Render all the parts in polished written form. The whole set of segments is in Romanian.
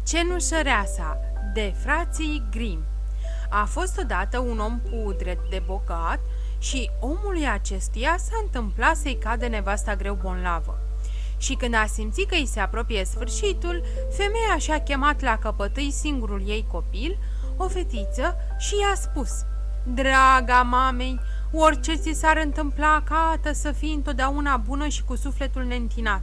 Cenușăreasa de frații Grimm. A fost odată un om pudret de bogat și omului acestuia s-a întâmplat să-i cadă nevasta greu bolnavă. Și când a simțit că îi se apropie sfârșitul, femeia și-a chemat la căpătâi singurul ei copil, o fetiță, și i-a spus: „Draga mamei, orice ți s-ar întâmpla, cată să fii întotdeauna bună și cu sufletul neîntinat."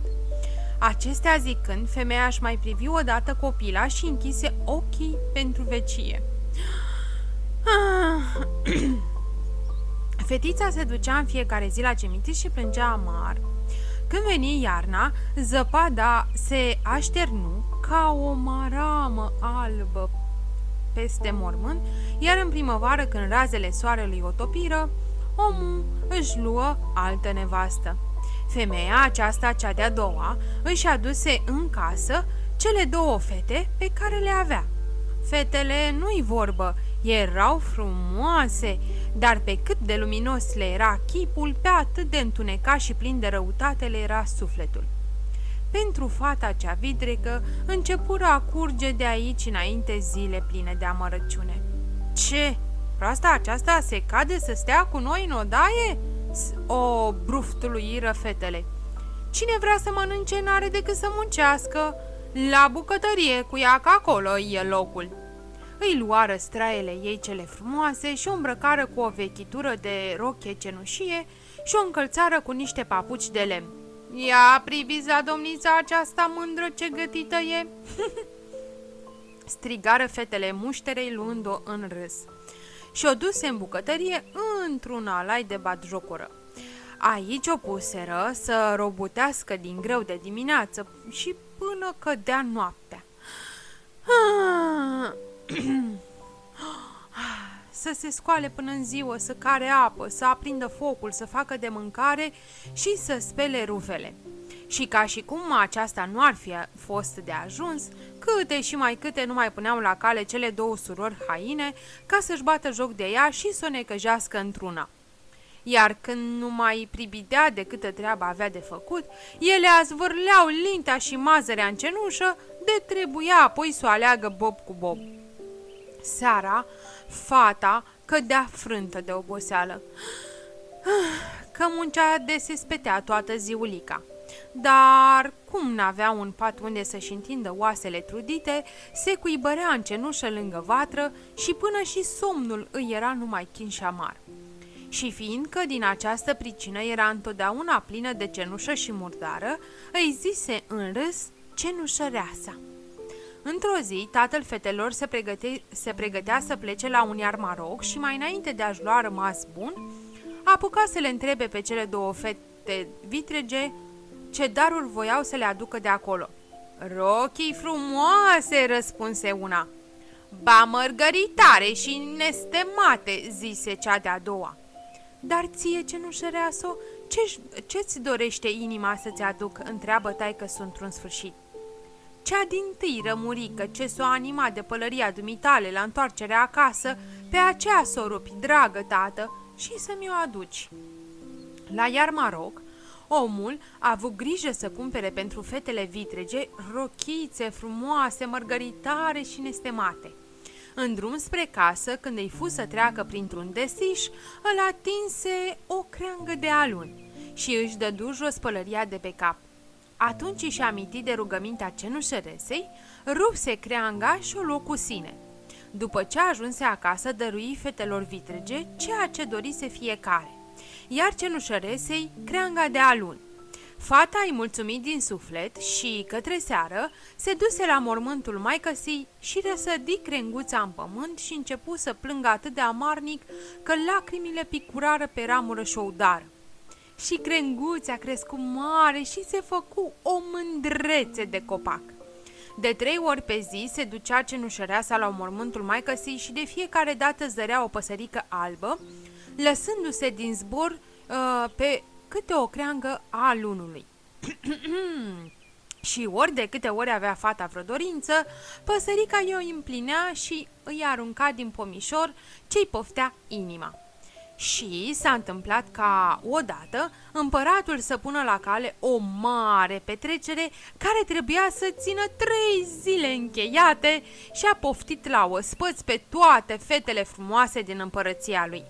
Acestea zicând, femeia își mai privi odată copila și închise ochii pentru vecie. Fetița se ducea în fiecare zi la cimitir și plângea amar. Când veni iarna, zăpada se așternu ca o maramă albă peste mormânt, iar în primăvară, când razele soarelui o topiră, omul își luă altă nevastă. Femeia aceasta, cea de-a doua, își aduse în casă cele două fete pe care le avea. Fetele, nu-i vorbă, erau frumoase, dar pe cât de luminos le era chipul, pe atât de întunecat și plin de răutate le era sufletul. Pentru fata cea vidrecă începură a curge de aici înainte zile pline de amărăciune. „Ce? Proasta aceasta se cade să stea cu noi în odaie?" o bruftuluiră fetele. „Cine vrea să mănânce n-are decât să muncească. La bucătărie cu ea, că acolo e locul." Îi luară straiele ei cele frumoase și o îmbrăcară cu o vechitură de rochie cenușie și o încălțară cu niște papuci de lemn. „Ia priviți la domnița aceasta mândră ce gătită e!" strigară fetele mușterei luând-o în râs. Și o duse în bucătărie într-un alai de batjocură. Aici o puseră să robutească din greu de dimineață și până cădea noaptea. Să se scoale până în ziua, să care apă, să aprindă focul, să facă de mâncare și să spele rufele. Și ca și cum aceasta nu ar fi fost de ajuns, câte și mai câte nu mai puneau la cale cele două surori haine ca să-și bată joc de ea și să o necăjească într-una. Iar când nu mai pribidea de câtă treabă avea de făcut, ele azvârleau lintea și mazărea în cenușă, de trebuia apoi să o aleagă bob cu bob. Seara, fata cădea frântă de oboseală, că muncea de se spetea toată ziulica. Dar, cum n-avea un pat unde să-și întindă oasele trudite, se cuibărea în cenușă lângă vatră și până și somnul îi era numai chin și amar. Și fiindcă din această pricină era întotdeauna plină de cenușă și murdară, îi zise în râs cenușăreasa. Într-o zi, tatăl fetelor se pregătea să plece la un iarmaroc și mai înainte de a-și lua rămas bun, apuca să le întrebe pe cele două fete vitrege ce daruri voiau să le aducă de acolo. „Rochii frumoase!" răspunse una. „Ba mărgăritare și nestemate!" zise cea de-a doua. „Dar ție, cenușăreasă, ce-ți dorește inima să-ți aduc?" întreabă taică-su într-un sfârșit. „Cea dintâi rămurică ce s-o anima de pălăria dumitale la întoarcerea acasă, pe aceea s-o rupi, dragă tată, și să-mi o aduci." La iarmaroc, omul a avut grijă să cumpere pentru fetele vitrege rochițe frumoase, mărgăritare și nestemate. În drum spre casă, când îi fu să treacă printr-un desiș, îl atinse o creangă de alun și își dădu jos pălăria de pe cap. Atunci își aminti de rugămintea cenușăresei, rupse creanga și o luă cu sine. După ce ajunse acasă, dărui fetelor vitrege ceea ce dorise fiecare, iar cenușăresei creanga de alun. Fata îi mulțumit din suflet și, către seară, se duse la mormântul maicăsii și răsădi crenguța în pământ și începu să plângă atât de amarnic că lacrimile picurară pe ramură și o udară. Și crenguța crescu mare și se făcu o mândrețe de copac. De 3 ori pe zi se ducea cenușăreasa la mormântul maicăsii și de fiecare dată zărea o păsărică albă, lăsându-se din zbor pe câte o creangă a alunului. Și ori de câte ori avea fata vreo dorință, păsărica i-o împlinea și îi arunca din pomișor ce-i poftea inima. Și s-a întâmplat ca odată împăratul să pună la cale o mare petrecere care trebuia să țină 3 zile încheiate și a poftit la ospăți pe toate fetele frumoase din împărăția lui.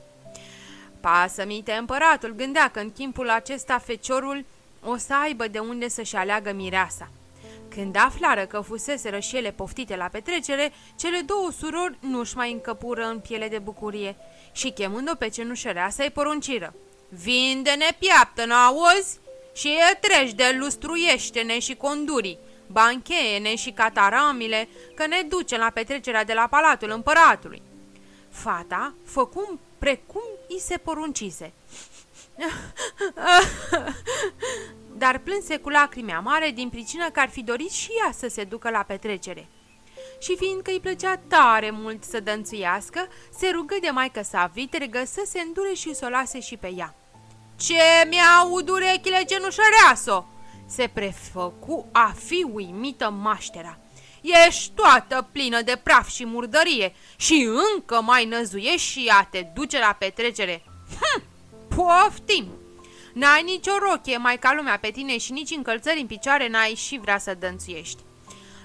Pasămite, împăratul gândea că în timpul acesta feciorul o să aibă de unde să-și aleagă mireasa. Când aflară că fuseseră și ele poftite la petrecere, cele 2 surori nu-și mai încăpură în piele de bucurie și, chemând-o pe cenușăreasă, îi porunciră: "Vinde-ne piaptă, n-auzi? Și treci de lustruiește-ne și condurii, bancheie-ne și cataramile, că ne duce la petrecerea de la palatul împăratului." Fata făcu precum i se poruncise, dar plânse cu lacrimi amare din pricină că ar fi dorit și ea să se ducă la petrecere. Și fiindcă îi plăcea tare mult să dănțuiască, se rugă de maică sa vitregă să se îndure și să o lase și pe ea. "Ce mi-aud urechile, cenușăreasă?" se prefăcu a fi uimită maștera. "Ești toată plină de praf și murdărie și încă mai năzuiești și a te duce la petrecere. Poftim! N-ai nicio rochie mai ca lumea pe tine și nici încălțări în picioare n-ai și vrea să dănțuiești."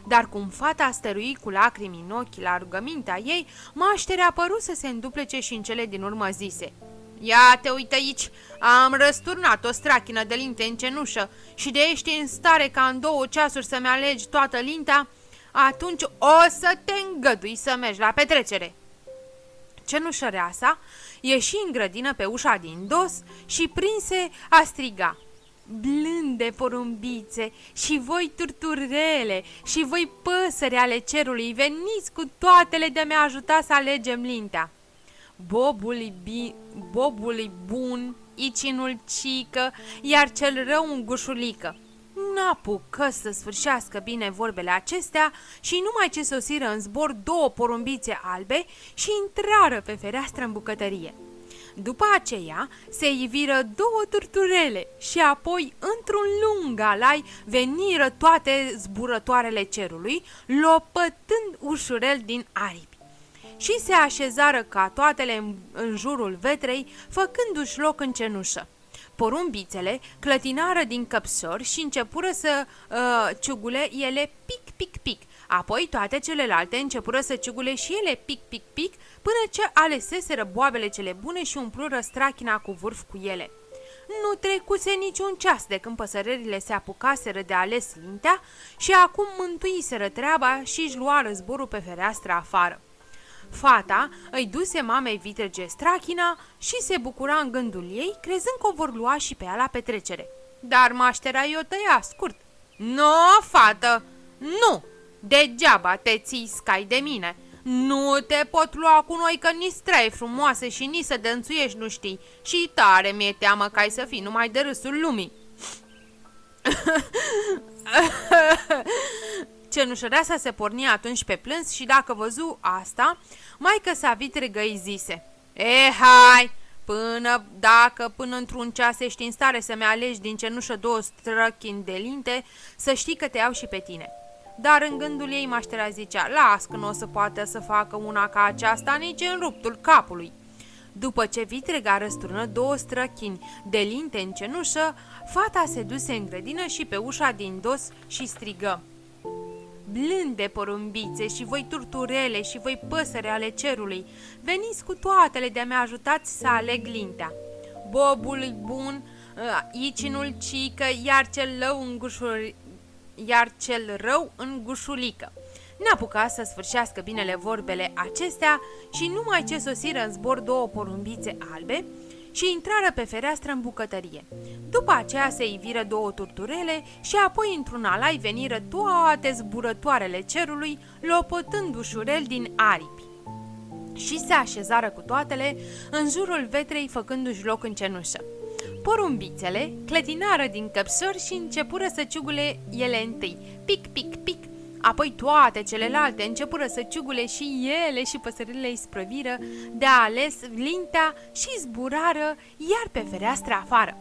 Dar cum fata stărui cu lacrimi în ochi la rugămintea ei, mașterea păru să se înduplece și în cele din urmă zise: "Ia te uită aici, am răsturnat o strachină de linte în cenușă și de ești în stare ca în 2 ceasuri să-mi alegi toată lintea, atunci o să te îngădui să mergi la petrecere." Cenușăreasa ieși în grădină pe ușa din dos și prinse a striga: "Blânde porumbițe și voi turturele și voi păsări ale cerului, veniți cu toatele de a-mi ajuta să alegem lintea." Bobul bun, icinul cică, iar cel rău un gușulică. N-apucă să sfârșească bine vorbele acestea și numai ce sosiră în zbor 2 porumbițe albe și intrară pe fereastră în bucătărie. După aceea se iviră 2 turturele și apoi, într-un lung alai, veniră toate zburătoarele cerului, lopătând ușurel din aripi. Și se așezară ca toatele în jurul vetrei, făcându-și loc în cenușă. Porumbițele clătinară din căpsori și începură să ciugule ele pic, pic, pic. Apoi toate celelalte începură să ciugule și ele pic, pic, pic, până ce aleseseră boabele cele bune și umplură strachina cu vârf cu ele. Nu trecuse niciun ceas de când păsărerile se apucaseră de ales lintea și acum mântuiseră treaba și își luară zborul pe fereastră afară. Fata îi duse mamei vitrege strachina și se bucura în gândul ei, crezând că o vor lua și pe ea la petrecere. Dar maștera i-o tăia scurt. "Nu, fată, nu! Degeaba te ții scai de mine. Nu te pot lua cu noi că nici străi frumoase și nici să dănțuiești nu știi și tare mi-e teamă că ai să fii numai de râsul lumii." Cenușăreasa se porni atunci pe plâns și dacă văzu asta, maică sa vitregă îi zise: Hai, până într-un ceas ești în stare să-mi alegi din cenușă 2 străchini de linte, să știi că te iau și pe tine." Dar în gândul ei maștera zicea: "Las că nu o să poată să facă una ca aceasta nici în ruptul capului." După ce vitrega răsturnă 2 străchini de linte în cenușă, fata se duse în grădină și pe ușa din dos și strigă: "Blânde porumbițe și voi turturele și voi păsări ale cerului, veniți cu toatele de a-mi ajutați să aleg lintea." Bobul bun, icinul cică, iar cel rău în gușulică. N-apuca să sfârșească binele vorbele acestea și numai ce sosiră în zbor 2 porumbițe albe și intrară pe fereastră în bucătărie. După aceea se iviră 2 turturele și apoi într-un alai veniră toate zburătoarele cerului, lopotând ușurel din aripi. Și se așezară cu toatele în jurul vetrei, făcându-și loc în cenușă. Porumbițele clătinară din căpsori și începură să ciugule ele întâi, pic, pic, pic. Apoi toate celelalte începură să ciugule și ele și păsările îi sprăviră de ales lintea și zburară iar pe fereastră afară.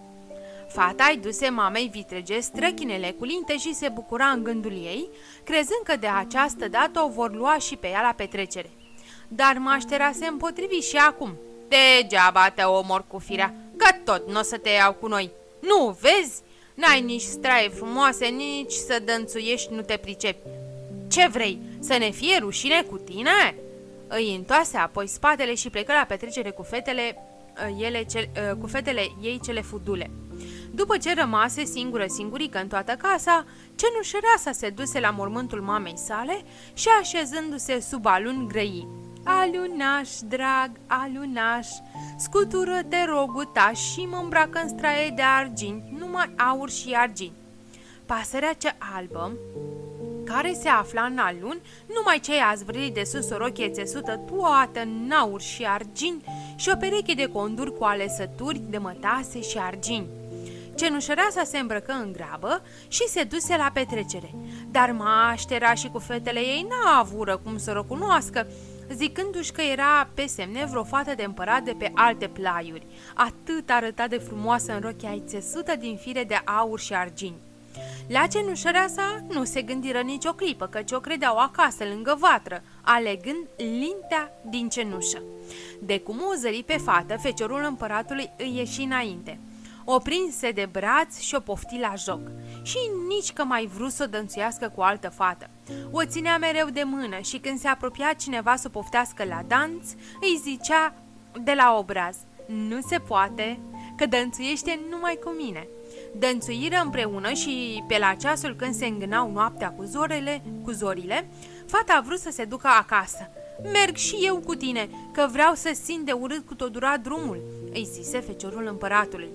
Fata îi duse mamei vitrege străchinele cu linte și se bucura în gândul ei, crezând că de această dată o vor lua și pe ea la petrecere. Dar maștera se împotrivi și acum. Degeaba te omor cu firea, că tot n-o să te iau cu noi. Nu, vezi? N-ai nici straie frumoase, nici să dănțuiești, nu te pricepi. Ce vrei, să ne fie rușine cu tine?" Îi întoase apoi spatele și plecă la petrecere cu fetele ei cele fudule. După ce rămase singurică în toată casa, cenușăreasa se duse la mormântul mamei sale și așezându-se sub alun grăi: "Alunaș, drag, alunaș, scutură, te rog, utaș și mă îmbracă în straie de argint, numai aur și argint." Pasărea cea albă, care se afla în alun, numai ce i-a zvârlit de sus o rochie țesută toată în aur și argint și o pereche de conduri cu alesături de mătase și argint. Cenușăreasa se îmbrăcă în grabă și se duse la petrecere, dar maștera și cu fetele ei n-avură cum să o cunoască, zicându-și că era pe semne vreo fată de împărat de pe alte plaiuri, atât arăta de frumoasă în rochia țesută din fire de aur și argint. La cenușăreasa nu se gândiră nicio clipă, căci o credeau acasă lângă vatră, alegând lintea din cenușă. De cum o zări pe fată, feciorul împăratului îi ieși înainte. O prinse de braț și o pofti la joc. Și nici că mai vrut să o dănțuiască cu altă fată. O ținea mereu de mână și când se apropia cineva să o poftească la danț, îi zicea de la obraz: "Nu se poate, că dănțuiește numai cu mine." Dănțuiră împreună și pe la ceasul când se îngânau noaptea cu zorile, fata a vrut să se ducă acasă. "Merg și eu cu tine, că vreau să simt de urât cu tot dura drumul," îi zise feciorul împăratului.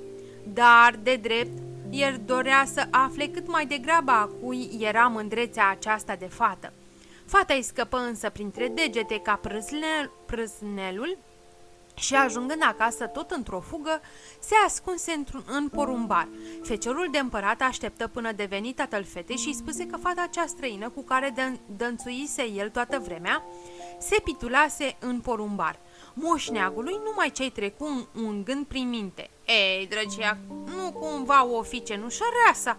Dar, de drept, el dorea să afle cât mai degrabă a cui era mândrețea aceasta de fată. Fata îi scăpă însă printre degete ca prâznelul și, ajungând acasă tot într-o fugă, se ascunse în porumbar. Feciorul de împărat așteptă până deveni tatăl fetei și spuse că fata cea străină cu care dănțuise el toată vremea se pitulase în porumbar. Moșneagului numai ce-i trecu un gând prin minte: "Ei, drăcia, nu cumva o fi cenușăreasa?"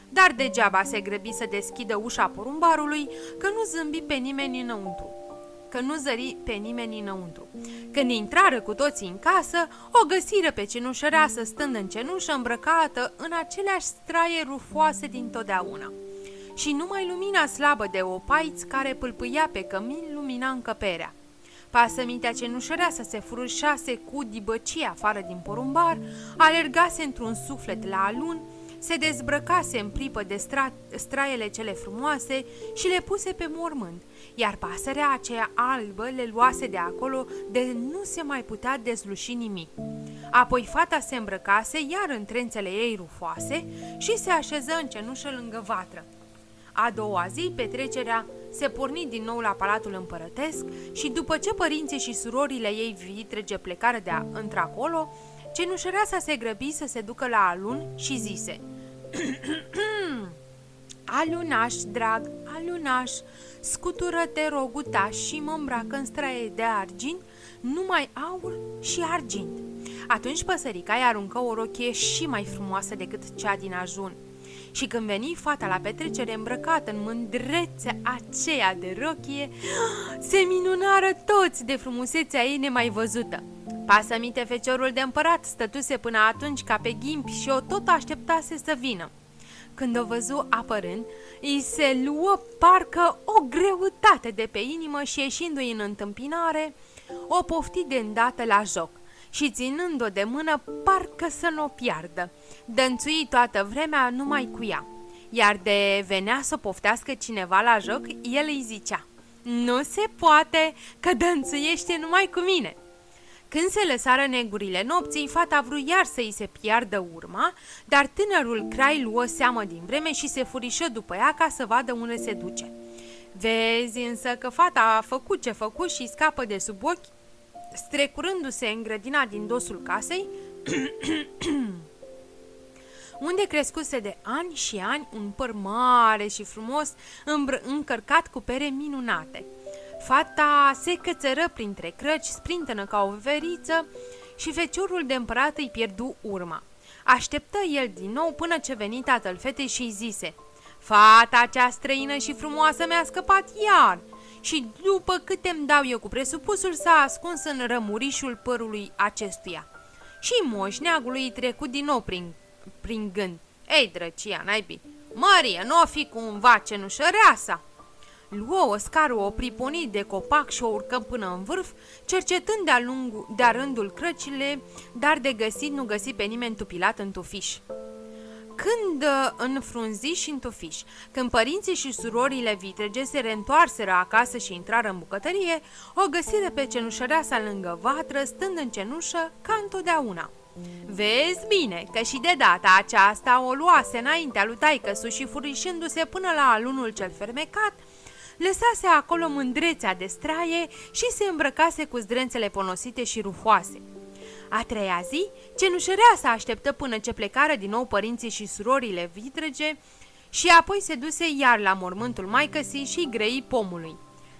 Dar degeaba se grăbi să deschidă ușa porumbarului, că nu zâmbi pe nimeni înăuntru. Zări pe nimeni înăuntru. Când intrară cu toții în casă, o găsiră pe cenușăreasă stând în cenușă, îmbrăcată în aceleași straie rufoase dintotdeauna. Și numai lumina slabă de opaiți care pâlpâia pe cămin lumina încăperea. Pasămintea cenușăreasă se furâșase cu dibăcie afară din porumbar, alergase într-un suflet la alun, se dezbrăcase în pripă de straiele cele frumoase și le puse pe mormânt, iar pasărea aceea albă le luase de acolo de nu se mai putea dezluși nimic. Apoi fata se îmbrăcase iar în trențele ei rufoase și se așeză în cenușă lângă vatră. A doua zi, petrecerea se porni din nou la palatul împărătesc și după ce părinții și surorile ei vitrege plecară de într-acolo, cenușăreasa se grăbi să se ducă la alun și zise: "Alunaș, drag, alunaș, scutură-te, rogutaș, și mă îmbracă în straie de argint, numai aur și argint." Atunci păsărica îi aruncă o rochie și mai frumoasă decât cea din ajun. Și când veni fata la petrecere îmbrăcată în mândrețea aceea de rochie, se minunară toți de frumusețea ei nemai văzută. Pasămite, feciorul de împărat stătuse până atunci ca pe ghimpi și o tot așteptase să vină. Când o văzu apărând, îi se luă parcă o greutate de pe inimă și, ieșindu-i în întâmpinare, o pofti de îndată la joc și, ținând-o de mână, parcă să nu o piardă. Dănțui toată vremea numai cu ea, iar de venea să poftească cineva la joc, el îi zicea: "Nu se poate, că dănțuiește numai cu mine." Când se lăsară negurile nopții, fata vrut iar să îi se piardă urma, dar tânărul crai luă seamă din vreme și se furișă după ea ca să vadă unde se duce. Vezi însă că fata a făcut ce făcut și scapă de sub ochi, strecurându-se în grădina din dosul casei, unde crescuse de ani și ani un păr mare și frumos, încărcat cu pere minunate. Fata se cățără printre crăci, sprintănă ca o veveriță, și feciorul de împărat îi pierdu urma. Așteptă el din nou până ce veni tatăl fetei și îi zise: "Fata cea străină și frumoasă mi-a scăpat iar și după câte îmi dau eu cu presupusul s-a ascuns în rămurișul părului acestuia. Și moșneagului îi trecut din nou prin gând. Ei, drăcia, naibii, Marie, n-o fi cumva cenușăreasa? Luă o scară, o priponi de copac și o urcă până în vârf, cercetând de-a rândul crăcile, dar de găsit nu găsi pe nimeni tupilat în tufiș. Când înfrunzi și în tufiș, când părinții și surorile vitrege se reîntoarseră acasă și intrară în bucătărie, o găsiră pe cenușăreasa lângă vatră, stând în cenușă ca întotdeauna. Vezi bine că și de data aceasta o luase înaintea lui taică-su și furișându-se până la alunul cel fermecat, lăsase acolo mândrețea de straie și se îmbrăcase cu zdrențele ponosite și rufoase. A treia zi, cenușăreasa așteptă până ce plecară din nou părinții și surorile vitrege și apoi se duse iar la mormântul maicăsii și grei pomului.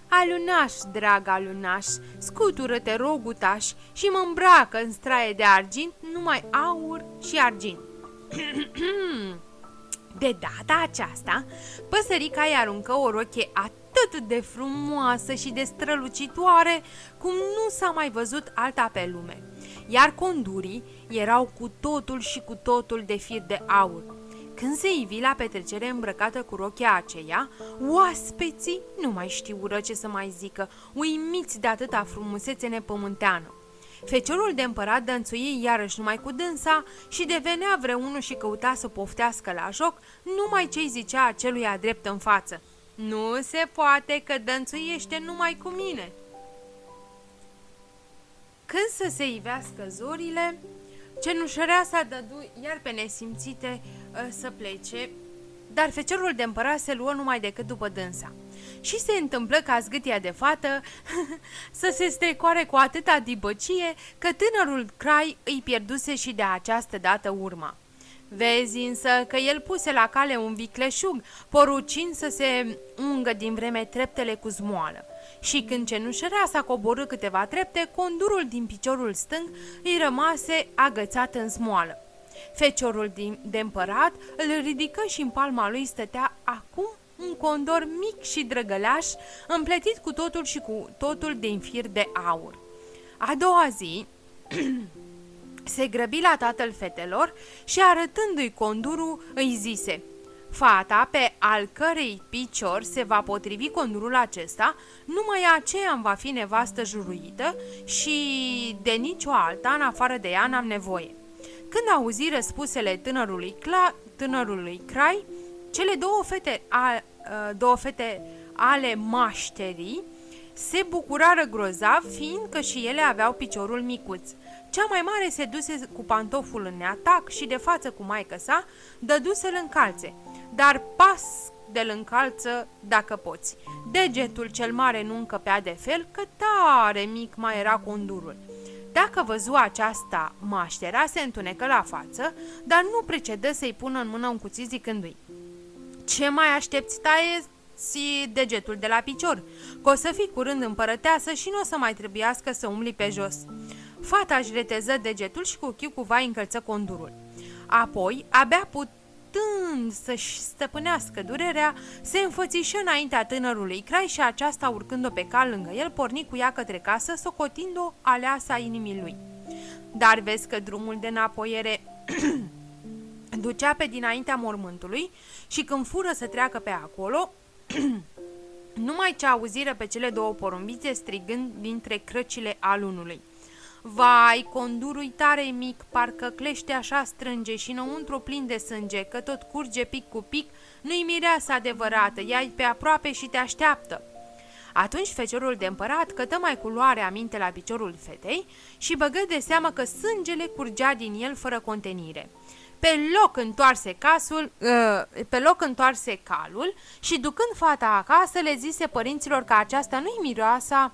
Alunaș, drag alunaș, scutură-te, rogutaș, și mă îmbracă în straie de argint, numai aur și argint. De data aceasta, păsărica îi aruncă o rochie atât de frumoasă și de strălucitoare cum nu s-a mai văzut alta pe lume, iar condurii erau cu totul și cu totul de fir de aur. Când se ivi la petrecere îmbrăcată cu rochia aceea, oaspeții nu mai știură ce să mai zică, uimiți de atâta frumusețe nepământeană. Feciorul de împărat dănțui iarăși numai cu dânsa și devenea vreunul și căuta să poftească la joc numai ce-i zicea aceluia drept în față. Nu se poate că dănțuiește numai cu mine. Când să se ivească zorile, cenușăreasa dădu iar pe nesimțite să plece, dar feciorul de împărat se luă numai decât după dânsa. Și se întâmplă ca zgâtia de fată să se strecoare cu atâta dibăcie că tânărul Crai îi pierduse și de această dată urma. Vezi însă că el puse la cale un vicleșug, porucind să se ungă din vreme treptele cu zmoală. Și când cenușăreasa coborâ câteva trepte, condurul din piciorul stâng îi rămase agățat în zmoală. Feciorul de împărat îl ridică și în palma lui stătea acum un condor mic și drăgălaș, împletit cu totul și cu totul din fir de aur. A doua zi se grăbi la tatăl fetelor și arătându-i condurul îi zise: fata pe al cărei picior se va potrivi condurul acesta, numai aceea îmi va fi nevastă juruită și de nicio alta în afară de ea n-am nevoie. Când auzi răspusele tânărului Crai, cele două fete ale mașterii se bucurară grozav, fiindcă și ele aveau piciorul micuț. Cea mai mare se duse cu pantoful în neatac și de față cu maică sa dădu să-l încalțe, dar pas de-l încalță dacă poți. Degetul cel mare nu încăpea de fel, că tare mic mai era condurul. Dacă văzu aceasta maștera, se întunecă la față, dar nu precedă să-i pună în mână un cuțit zicându-i: ce mai aștepți, taie-ți degetul de la picior, că o să fii curând împărăteasă și nu o să mai trebuiască să umbli pe jos. Fata își reteză degetul și cu ochiul cu vai încălță condurul. Apoi, abia putând să-și stăpânească durerea, se înfățișă înaintea tânărului Crai și aceasta, urcând-o pe cal lângă el, porni cu ea către casă, socotind-o aleasa inimii lui. Dar vezi că drumul de înapoiere ducea pe dinaintea mormântului și când fură să treacă pe acolo, numai ce auziră pe cele două porumbițe strigând dintre crăcile alunului: vai, condurul tare mic, parcă clește așa strânge și înăuntru plin de sânge, că tot curge pic cu pic, nu-i mireasă adevărată, ia-i pe aproape și te așteaptă. Atunci feciorul de împărat cătă mai cu luare aminte la piciorul fetei și băgă de seamă că sângele curgea din el fără contenire. Pe loc întoarse calul și, ducând fata acasă, le zise părinților că aceasta nu-i mireasa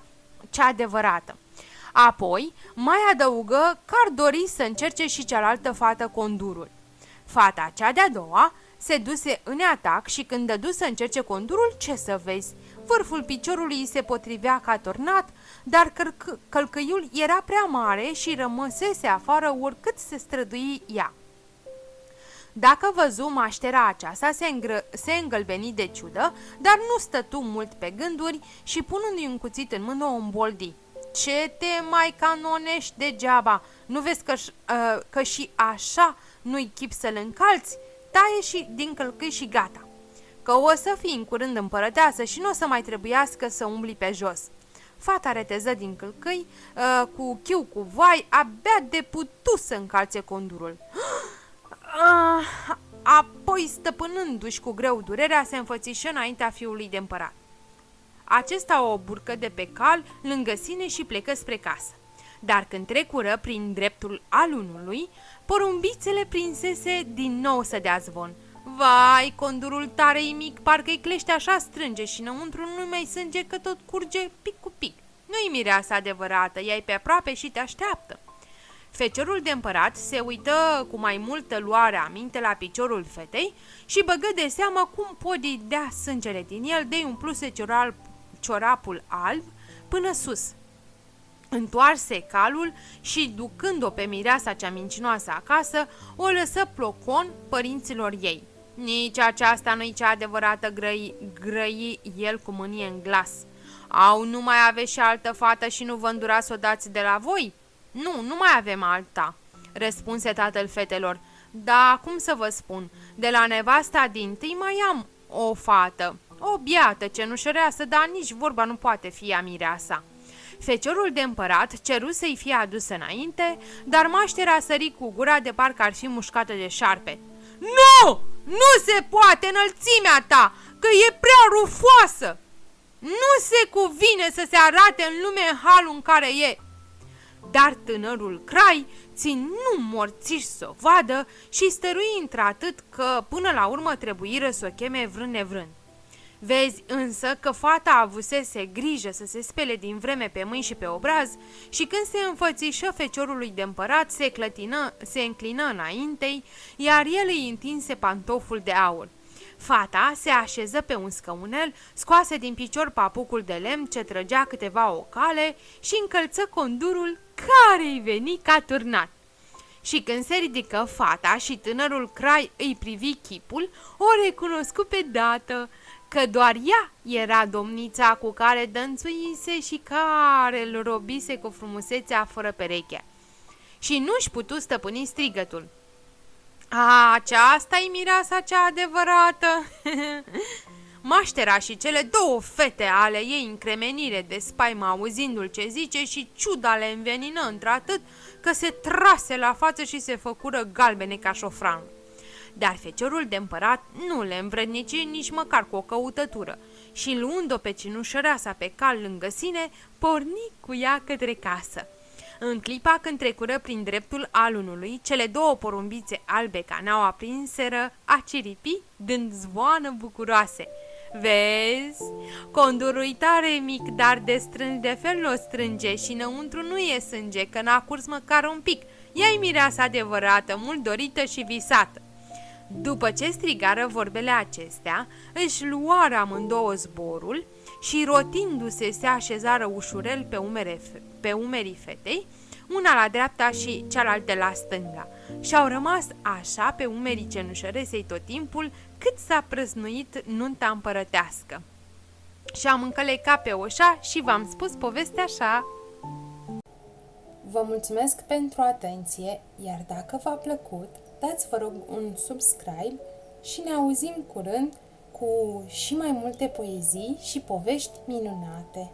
cea adevărată. Apoi mai adăugă că ar dori să încerce și cealaltă fată condurul. Fata cea de-a doua se duse în atac și când dădu să încerce condurul, ce să vezi, vârful piciorului îi se potrivea ca tornat, dar călcăiul era prea mare și rămăsese afară oricât se strădui ea. Dacă văzu maștera aceasta, se îngălbeni de ciudă, dar nu stătu mult pe gânduri și punându-i un cuțit în mână o îmboldi. Ce te mai canonești degeaba? Nu vezi că și așa nu-i chip să-l încalți? Taie și din călcâi și gata. Că o să fii în curând împărăteasă și nu o să mai trebuiască să umbli pe jos. Fata reteză din călcâi, cu chiu cu vai, abia de putu să încalțe condurul. Apoi, stăpânându-și cu greu durerea, se înfățișă înaintea fiului de împărat. Acesta o burcă de pe cal lângă sine și plecă spre casă. Dar când trecură prin dreptul alunului, porumbițele prinsese din nou să dea zvon. Vai, condurul tare-i mic, parcă-i clește așa strânge și înăuntru nu mai sânge că tot curge pic cu pic. Nu-i mireasa adevărată, ea-i pe aproape și te așteaptă. Feciorul de împărat se uită cu mai multă luare aminte la piciorul fetei și băgă de seamă cum poate dea sângele din el, de-i umpluse ciorapul alb până sus. Întoarse calul și, ducând-o pe mireasa cea mincinoasă acasă, o lăsă plocon părinților ei. Nici aceasta nu-i cea adevărată, grăi el cu mânie în glas. Au, nu mai aveți și altă fată și nu vă îndura să o dați de la voi? Nu mai avem alta, răspunse tatăl fetelor. Da, cum să vă spun, de la nevasta dintâi mai am o fată, o biată cenușăreasă, dar nici vorba nu poate fi a mireasa. Feciorul de împărat ceru să-i fie adus înainte, dar maștera sări cu gura de parcă ar fi mușcată de șarpe. Nu! Nu se poate, înălțimea ta, că e prea rufoasă! Nu se cuvine să se arate în lume în halul în care e! Dar tânărul Crai ținu morțiș să o vadă și stărui într-atât că până la urmă trebuiră să o cheme vrând nevrând. Vezi însă că fata avusese grijă să se spele din vreme pe mâini și pe obraz și când se înfățișă feciorului de împărat se înclină înaintei, iar el îi întinse pantoful de aur. Fata se așeză pe un scăunel, scoase din picior papucul de lemn ce trăgea câteva ocale și încălță condurul care-i veni ca turnat. Și când se ridică fata și tânărul Crai îi privi chipul, o recunoscu pe dată, că doar ea era domnița cu care dănțuise și care îl robise cu frumusețea fără pereche. Și nu-și putu stăpâni strigătul. Aceasta-i mireasa cea adevărată! Maștera și cele două fete ale ei încremenire de spaimă auzindu-l ce zice și ciuda le învenină într-atât că se trase la față și se făcură galbene ca șofranul. Dar feciorul de împărat nu le învrednici nici măcar cu o căutătură și, luând-o pe cinușăreasa pe cal lângă sine, porni cu ea către casă. În clipa când trecură prin dreptul alunului, cele două porumbițe albe ca n-au aprinseră a ciripi, dând zvoană bucuroase. Vezi? Condurul tare mic, dar de strâns de fel o strânge și înăuntru nu e sânge, că n-a curs măcar un pic. Ea-i mireasa adevărată, mult dorită și visată. După ce strigară vorbele acestea, își luară amândouă zborul și, rotindu-se, se așezară ușurel pe umerii fetei, una la dreapta și cealaltă la stânga, și au rămas așa pe umerii cenușăresei tot timpul cât s-a prăznuit nunta împărătească. Și am încălecat pe oșa și v-am spus povestea așa. Vă mulțumesc pentru atenție, iar dacă v-a plăcut, dați vă rog un subscribe și ne auzim curând cu și mai multe poezii și povești minunate.